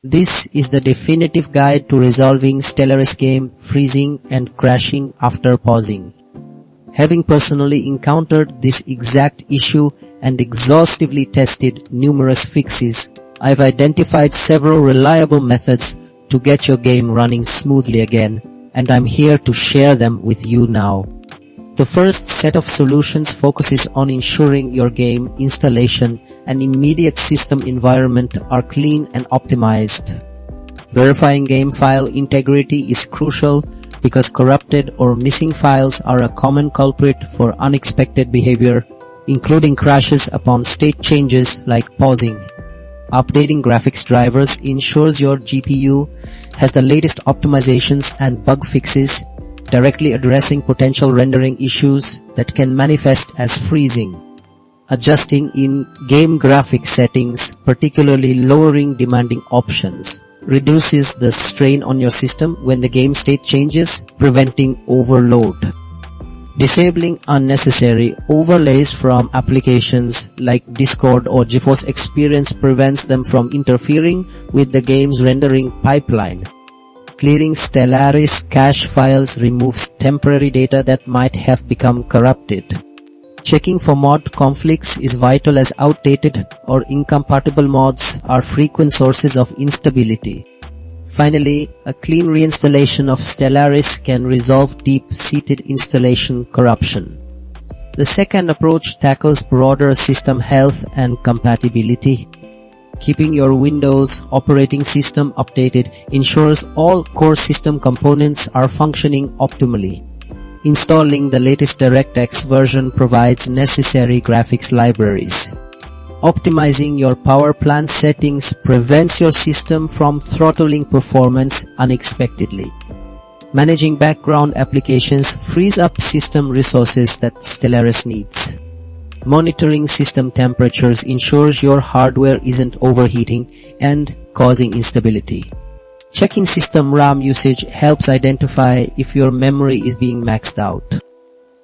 This is the definitive guide to resolving Stellaris game freezing and crashing after pausing. Having personally encountered this exact issue and exhaustively tested numerous fixes, I've identified several reliable methods to get your game running smoothly again, and I'm here to share them with you now. The first set of solutions focuses on ensuring your game installation and immediate system environment are clean and optimized. Verifying game file integrity is crucial because corrupted or missing files are a common culprit for unexpected behavior, including crashes upon state changes like pausing. Updating graphics drivers ensures your GPU has the latest optimizations and bug fixes, directly addressing potential rendering issues that can manifest as freezing. Adjusting in-game graphics settings, particularly lowering demanding options, reduces the strain on your system when the game state changes, preventing overload. Disabling unnecessary overlays from applications like Discord or GeForce Experience prevents them from interfering with the game's rendering pipeline. Clearing Stellaris cache files removes temporary data that might have become corrupted. Checking for mod conflicts is vital as outdated or incompatible mods are frequent sources of instability. Finally, a clean reinstallation of Stellaris can resolve deep-seated installation corruption. The second approach tackles broader system health and compatibility. Keeping your Windows operating system updated ensures all core system components are functioning optimally. Installing the latest DirectX version provides necessary graphics libraries. Optimizing your power plant settings prevents your system from throttling performance unexpectedly. Managing background applications frees up system resources that Stellaris needs. Monitoring system temperatures ensures your hardware isn't overheating and causing instability. Checking system RAM usage helps identify if your memory is being maxed out.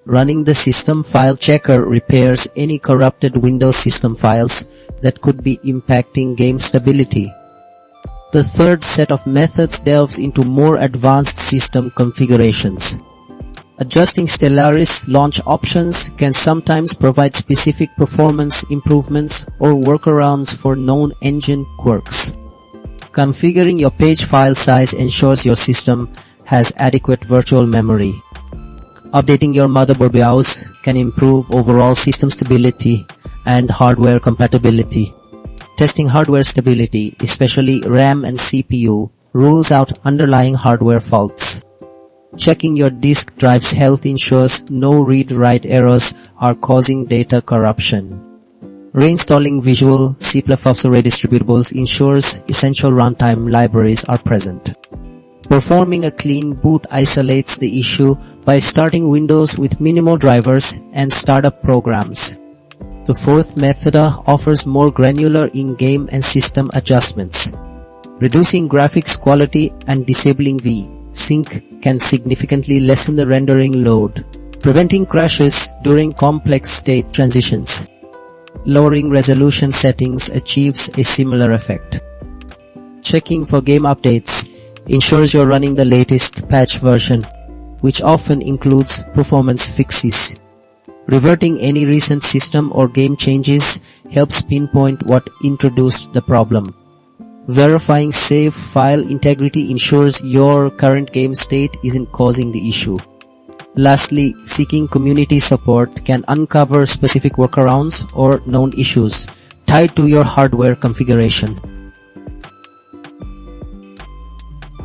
Running the system file checker repairs any corrupted Windows system files that could be impacting game stability. The third set of methods delves into more advanced system configurations. Adjusting Stellaris launch options can sometimes provide specific performance improvements or workarounds for known engine quirks. Configuring your page file size ensures your system has adequate virtual memory. Updating your motherboard BIOS can improve overall system stability and hardware compatibility. Testing hardware stability, especially RAM and CPU, rules out underlying hardware faults. Checking your disk drive's health ensures no read-write errors are causing data corruption. Reinstalling Visual C++ Array distributables ensures essential runtime libraries are present. Performing a clean boot isolates the issue by starting Windows with minimal drivers and startup programs. The fourth method offers more granular in-game and system adjustments. Reducing graphics quality and disabling V-Sync can significantly lessen the rendering load, preventing crashes during complex state transitions. Lowering resolution settings achieves a similar effect. Checking for game updates ensures you're running the latest patch version, which often includes performance fixes. Reverting any recent system or game changes helps pinpoint what introduced the problem. Verifying save file integrity ensures your current game state isn't causing the issue. Lastly, seeking community support can uncover specific workarounds or known issues tied to your hardware configuration.